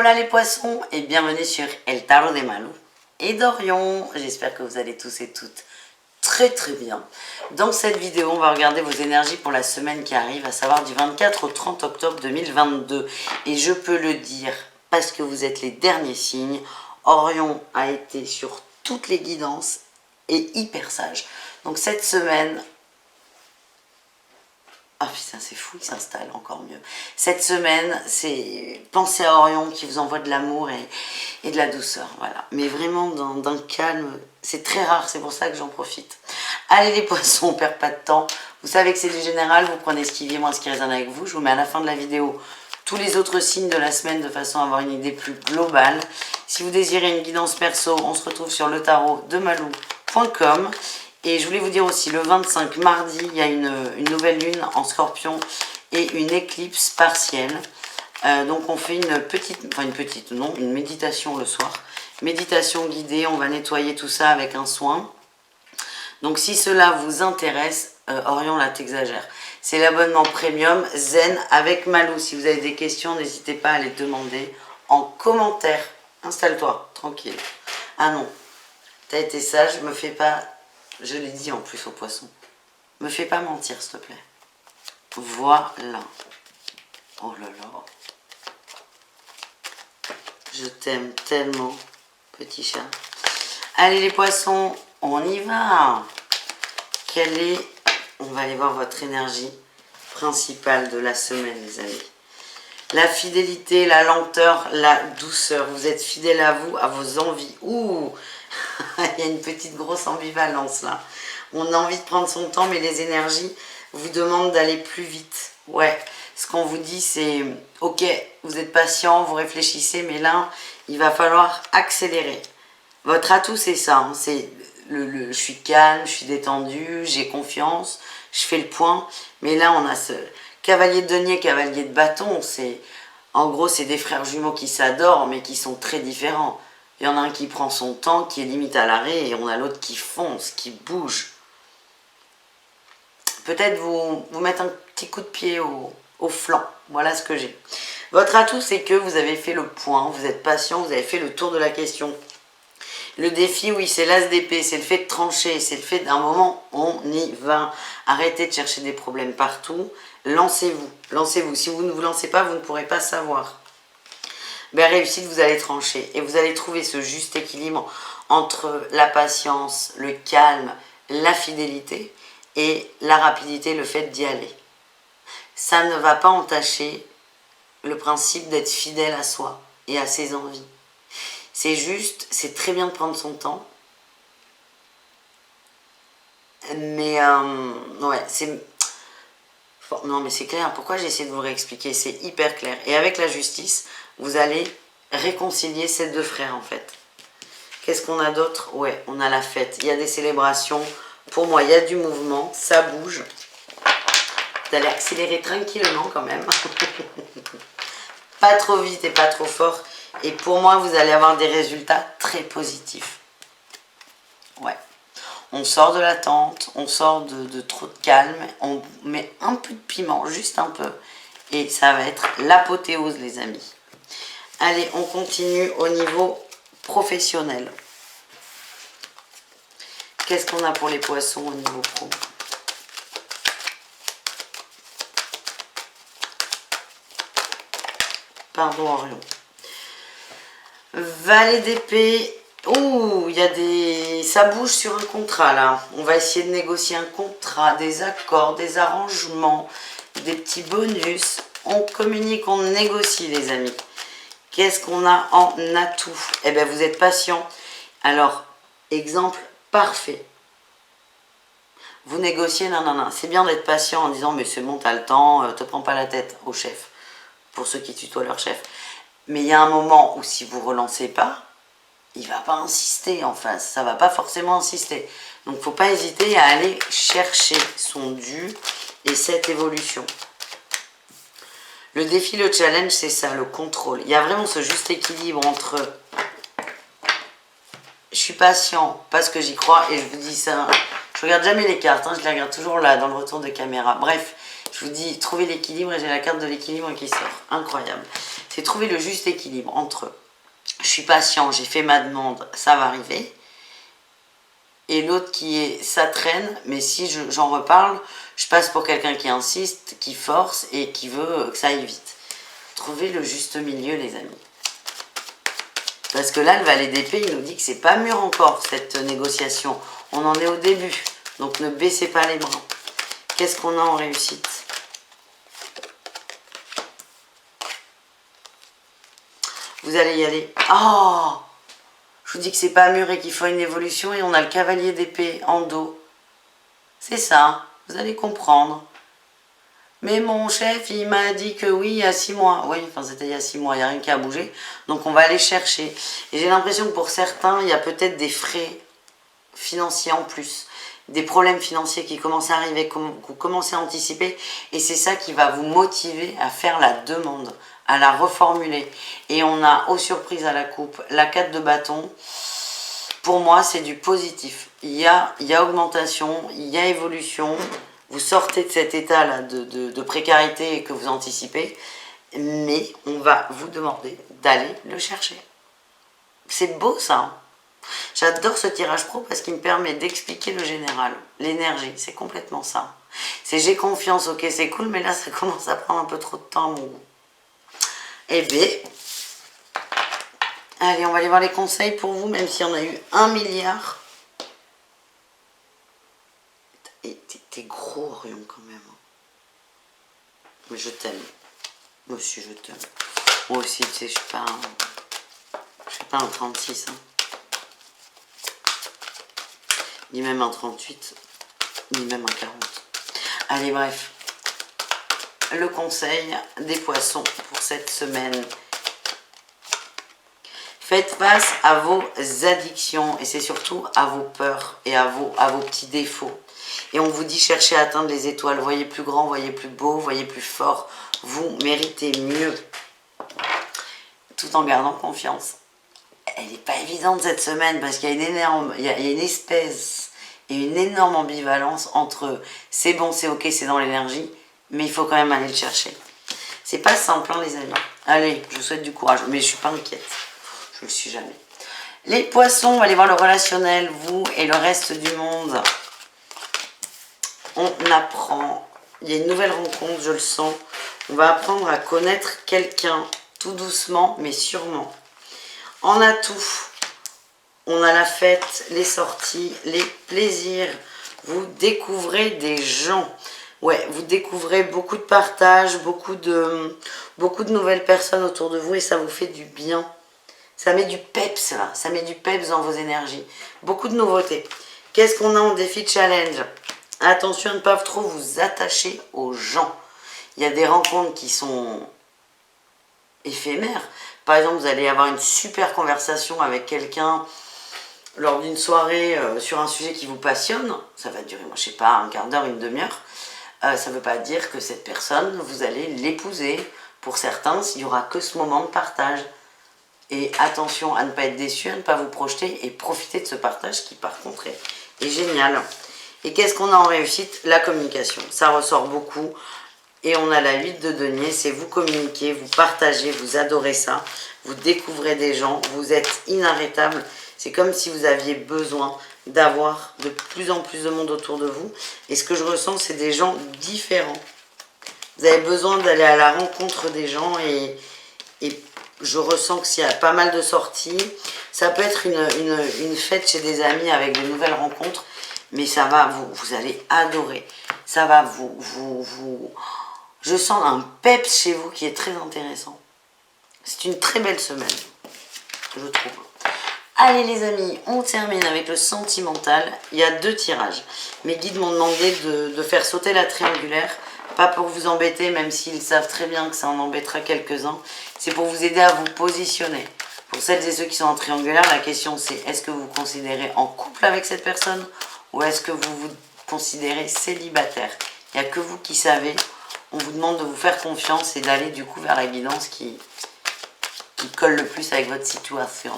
Hola les poissons et bienvenue sur El Tarot de Malou et d'Orion. J'espère que vous allez tous et toutes très bien. Dans cette vidéo, on va regarder vos énergies pour la semaine qui arrive, à savoir du 24 au 30 octobre 2022. Et je peux le dire parce que vous êtes les derniers signes. Orion a été sur toutes les guidances et hyper sage. Donc cette semaine... Ah putain, c'est fou, il s'installe encore mieux. Cette semaine, c'est penser à Orion qui vous envoie de l'amour et de la douceur, voilà. Mais vraiment d'un calme, c'est très rare, c'est pour ça que j'en profite. Allez les poissons, on perd pas de temps. Vous savez que c'est du général, vous prenez ce qui vient, moi ce qui résonne avec vous. Je vous mets à la fin de la vidéo tous les autres signes de la semaine de façon à avoir une idée plus globale. Si vous désirez une guidance perso, on se retrouve sur letarotdemalou.com. Et je voulais vous dire aussi, le 25 mardi, il y a une nouvelle lune en scorpion et une éclipse partielle. Donc on fait une méditation le soir. Méditation guidée, on va nettoyer tout ça avec un soin. Donc si cela vous intéresse, Orion là t'exagère. C'est l'abonnement premium Zen avec Malou. Si vous avez des questions, n'hésitez pas à les demander en commentaire. Installe-toi, tranquille. Ah non, t'as été sage, me fais pas... Je l'ai dit en plus aux poissons. Me fais pas mentir, s'il te plaît. Voilà. Oh là là. Je t'aime tellement, petit chat. Allez les poissons, on y va. Quelle est... On va aller voir votre énergie principale de la semaine, les amis. La fidélité, la lenteur, la douceur. Vous êtes fidèle à vous, à vos envies. Ouh. Il y a une petite grosse ambivalence là. On a envie de prendre son temps, mais les énergies vous demandent d'aller plus vite. Ouais, ce qu'on vous dit c'est, ok, vous êtes patient, vous réfléchissez, mais là, il va falloir accélérer. Votre atout, c'est ça, hein, c'est je suis calme, je suis détendu, j'ai confiance, je fais le point. Mais là, on a ce cavalier de denier, cavalier de bâton. En gros, c'est des frères jumeaux qui s'adorent, mais qui sont très différents. Il y en a un qui prend son temps, qui est limite à l'arrêt, et on a l'autre qui fonce, qui bouge. Peut-être vous mettre un petit coup de pied au flanc. Voilà ce que j'ai. Votre atout, c'est que vous avez fait le point, vous êtes patient, vous avez fait le tour de la question. Le défi, oui, c'est l'as d'épée, c'est le fait de trancher, c'est le fait d'un moment, on y va. Arrêtez de chercher des problèmes partout. Lancez-vous, lancez-vous. Si vous ne vous lancez pas, vous ne pourrez pas savoir. Ben, réussite, vous allez trancher et vous allez trouver ce juste équilibre entre la patience, le calme, la fidélité et la rapidité, le fait d'y aller. Ça ne va pas entacher le principe d'être fidèle à soi et à ses envies. C'est juste, c'est très bien de prendre son temps, mais ouais, c'est... Non mais c'est clair, pourquoi j'ai essayé de vous réexpliquer, c'est hyper clair. Et avec la justice, vous allez réconcilier ces deux frères en fait. Qu'est-ce qu'on a d'autre? Ouais, on a la fête, il y a des célébrations. Pour moi, il y a du mouvement, ça bouge. Vous allez accélérer tranquillement quand même. Pas trop vite et pas trop fort. Et pour moi, vous allez avoir des résultats très positifs. Ouais. On sort de l'attente, on sort de trop de calme, on met un peu de piment, juste un peu. Et ça va être l'apothéose, les amis. Allez, on continue au niveau professionnel. Qu'est-ce qu'on a pour les poissons au niveau pro? Pardon, Orion. Valet d'épée. Ouh, il y a des... Ça bouge sur un contrat, là. On va essayer de négocier un contrat, des accords, des arrangements, des petits bonus. On communique, on négocie, les amis. Qu'est-ce qu'on a en atout? Eh bien, vous êtes patient. Alors, exemple parfait. Vous négociez, non. C'est bien d'être patient en disant, mais c'est bon, t'as le temps, te prends pas la tête au chef. Pour ceux qui tutoient leur chef. Mais il y a un moment où si vous ne relancez pas, il ne va pas insister en face. Ça ne va pas forcément insister. Donc, il ne faut pas hésiter à aller chercher son dû et cette évolution. Le défi, le challenge, c'est ça, le contrôle. Il y a vraiment ce juste équilibre entre je suis patient parce que j'y crois et je vous dis ça. Je regarde jamais les cartes, hein, je les regarde toujours là dans le retour de caméra. Bref, je vous dis, trouvez l'équilibre et j'ai la carte de l'équilibre qui sort. Incroyable. C'est trouver le juste équilibre entre je suis patient, j'ai fait ma demande, ça va arriver. Et l'autre qui est ça traîne, mais si j'en reparle, je passe pour quelqu'un qui insiste, qui force et qui veut que ça aille vite. Trouvez le juste milieu, les amis. Parce que là, le valet d'épée, il nous dit que c'est pas mûr encore, cette négociation. On en est au début, donc ne baissez pas les bras. Qu'est-ce qu'on a en réussite? Vous allez y aller. Oh! Je vous dis que c'est pas mûr et qu'il faut une évolution, et on a le cavalier d'épée en dos. C'est ça, vous allez comprendre. Mais mon chef, il m'a dit que oui, il y a 6 mois. Oui, enfin c'était il y a 6 mois, il n'y a rien qui a bougé. Donc on va aller chercher. Et j'ai l'impression que pour certains, il y a peut-être des frais financiers en plus. Des problèmes financiers qui commencent à arriver, que vous commencez à anticiper. Et c'est ça qui va vous motiver à faire la demande, à la reformuler. Et on a, aux surprises à la coupe, la 4 de bâton. Pour moi, c'est du positif. Il y a augmentation, il y a évolution. Vous sortez de cet état-là de précarité que vous anticipez, mais on va vous demander d'aller le chercher. C'est beau ça, hein. J'adore ce tirage pro parce qu'il me permet d'expliquer le général, l'énergie, c'est complètement ça. C'est j'ai confiance, ok c'est cool, mais là ça commence à prendre un peu trop de temps à mon goût. Eh bien, allez, on va aller voir les conseils pour vous, même s'il y en a eu 1 milliard. Et t'es gros, Orion, quand même. Mais je t'aime. Moi aussi, je t'aime. Moi aussi, tu sais, je suis pas un 36. Hein. Ni même un 38. Ni même un 40. Allez, bref. Le conseil des poissons pour cette semaine. Faites face à vos addictions. Et c'est surtout à vos peurs et à vos petits défauts. Et on vous dit cherchez à atteindre les étoiles. Voyez plus grand, voyez plus beau, voyez plus fort. Vous méritez mieux. Tout en gardant confiance. Elle n'est pas évidente cette semaine parce qu'il y a une espèce et une énorme ambivalence entre c'est bon, c'est ok, c'est dans l'énergie, mais il faut quand même aller le chercher. C'est pas simple, hein, les amis. Allez, je vous souhaite du courage, mais je suis pas inquiète. Je le suis jamais. Les poissons, on va aller voir le relationnel, vous et le reste du monde. On apprend, il y a une nouvelle rencontre, je le sens. On va apprendre à connaître quelqu'un tout doucement, mais sûrement. En atout, on a la fête, les sorties, les plaisirs. Vous découvrez des gens. Ouais, vous découvrez beaucoup de partage, beaucoup de nouvelles personnes autour de vous et ça vous fait du bien. Ça met du peps là, ça met du peps dans vos énergies. Beaucoup de nouveautés. Qu'est-ce qu'on a en défi challenge? Attention à ne pas trop vous attacher aux gens. Il y a des rencontres qui sont éphémères. Par exemple, vous allez avoir une super conversation avec quelqu'un lors d'une soirée sur un sujet qui vous passionne. Ça va durer, moi je sais pas, un quart d'heure, une demi-heure. Ça ne veut pas dire que cette personne, vous allez l'épouser. Pour certains, il n'y aura que ce moment de partage. Et attention à ne pas être déçu, à ne pas vous projeter et profiter de ce partage qui par contre est génial. Et qu'est-ce qu'on a en réussite? La communication. Ça ressort beaucoup. Et on a la 8 de denier, c'est vous communiquer, vous partagez, vous adorez ça. Vous découvrez des gens, vous êtes inarrêtable. C'est comme si vous aviez besoin d'avoir de plus en plus de monde autour de vous. Et ce que je ressens, c'est des gens différents. Vous avez besoin d'aller à la rencontre des gens et je ressens que s'il y a pas mal de sorties, ça peut être une fête chez des amis avec de nouvelles rencontres, mais ça va, vous allez adorer. Ça va je sens un peps chez vous qui est très intéressant. C'est une très belle semaine, je trouve. Allez les amis, on termine avec le sentimental. Il y a 2 tirages. Mes guides m'ont demandé de faire sauter la triangulaire. Pas pour vous embêter, même s'ils savent très bien que ça en embêtera quelques-uns. C'est pour vous aider à vous positionner. Pour celles et ceux qui sont en triangulaire, la question c'est est-ce que vous vous considérez en couple avec cette personne ou est-ce que vous vous considérez célibataire? Il n'y a que vous qui savez. On vous demande de vous faire confiance et d'aller du coup vers la guidance qui colle le plus avec votre situation.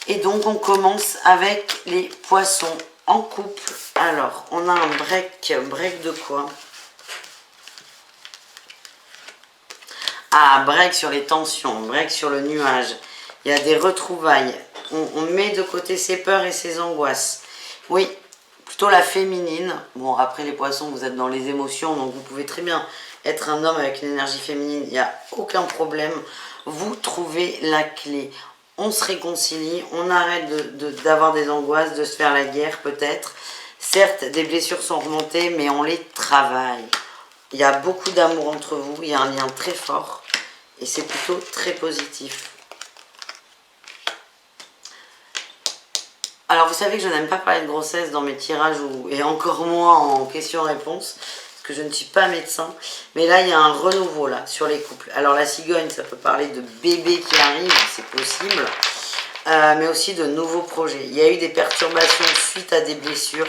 Et donc on commence avec les poissons en couple. Alors, on a un break de quoi? Ah, break sur les tensions, break sur le nuage. Il y a des retrouvailles. On met de côté ses peurs et ses angoisses. Oui, plutôt la féminine. Bon, après les poissons, vous êtes dans les émotions, donc vous pouvez très bien être un homme avec une énergie féminine. Il n'y a aucun problème. Vous trouvez la clé. On se réconcilie, on arrête d'avoir des angoisses, de se faire la guerre peut-être. Certes, des blessures sont remontées, mais on les travaille. Il y a beaucoup d'amour entre vous, il y a un lien très fort. Et c'est plutôt très positif. Alors vous savez que je n'aime pas parler de grossesse dans mes tirages et encore moins en questions-réponses. Que je ne suis pas médecin, mais là il y a un renouveau là sur les couples. Alors la cigogne, ça peut parler de bébés qui arrivent, c'est possible, mais aussi de nouveaux projets. Il y a eu des perturbations suite à des blessures,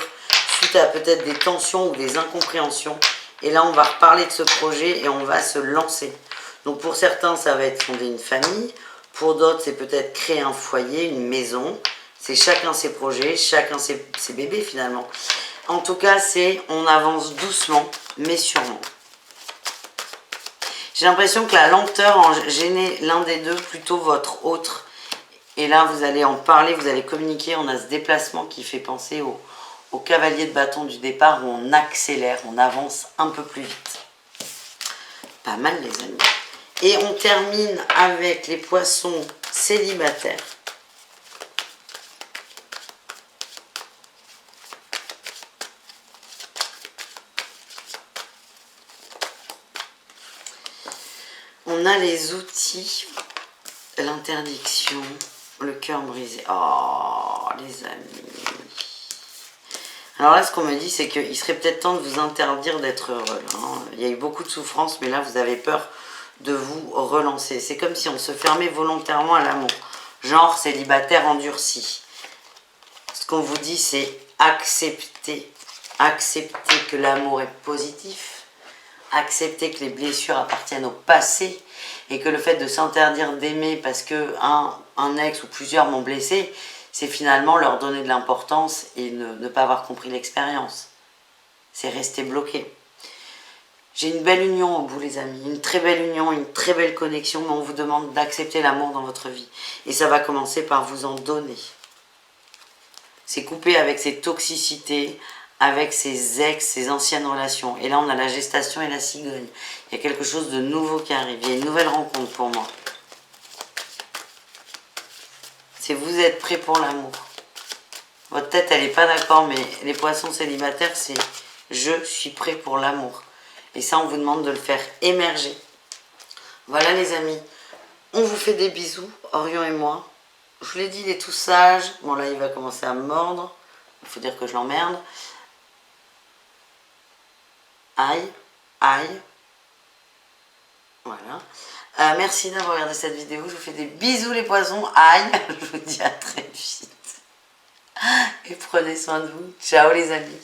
suite à peut-être des tensions ou des incompréhensions, et là on va reparler de ce projet et on va se lancer. Donc pour certains ça va être fonder une famille, pour d'autres c'est peut-être créer un foyer, une maison, c'est chacun ses projets, chacun ses bébés finalement. En tout cas, c'est on avance doucement, mais sûrement. J'ai l'impression que la lenteur en gênait l'un des deux, plutôt votre autre. Et là, vous allez en parler, vous allez communiquer. On a ce déplacement qui fait penser au cavalier de bâton du départ, où on accélère, on avance un peu plus vite. Pas mal, les amis. Et on termine avec les poissons célibataires. On a les outils, l'interdiction, le cœur brisé. Oh, les amis. Alors là, ce qu'on me dit, c'est qu'il serait peut-être temps de vous interdire d'être heureux. Hein. Il y a eu beaucoup de souffrance, mais là, vous avez peur de vous relancer. C'est comme si on se fermait volontairement à l'amour. Genre célibataire endurci. Ce qu'on vous dit, c'est accepter. Accepter que l'amour est positif. Accepter que les blessures appartiennent au passé et que le fait de s'interdire d'aimer parce que un ex ou plusieurs m'ont blessé, c'est finalement leur donner de l'importance et ne pas avoir compris l'expérience. C'est rester bloqué. J'ai une belle union au bout, les amis, une très belle union, une très belle connexion, mais on vous demande d'accepter l'amour dans votre vie. Et ça va commencer par vous en donner. C'est couper avec ces toxicités, avec ses ex, ses anciennes relations. Et là, on a la gestation et la cigogne. Il y a quelque chose de nouveau qui arrive. Il y a une nouvelle rencontre pour moi. C'est vous êtes prêts pour l'amour. Votre tête, elle n'est pas d'accord, mais les poissons célibataires, c'est je suis prêt pour l'amour. Et ça, on vous demande de le faire émerger. Voilà, les amis. On vous fait des bisous, Orion et moi. Je vous l'ai dit, il est tout sage. Bon, là, il va commencer à me mordre. Il faut dire que je l'emmerde. Aïe, aïe. Voilà. Merci d'avoir regardé cette vidéo. Je vous fais des bisous les poissons. Aïe. Je vous dis à très vite. Et prenez soin de vous. Ciao les amis.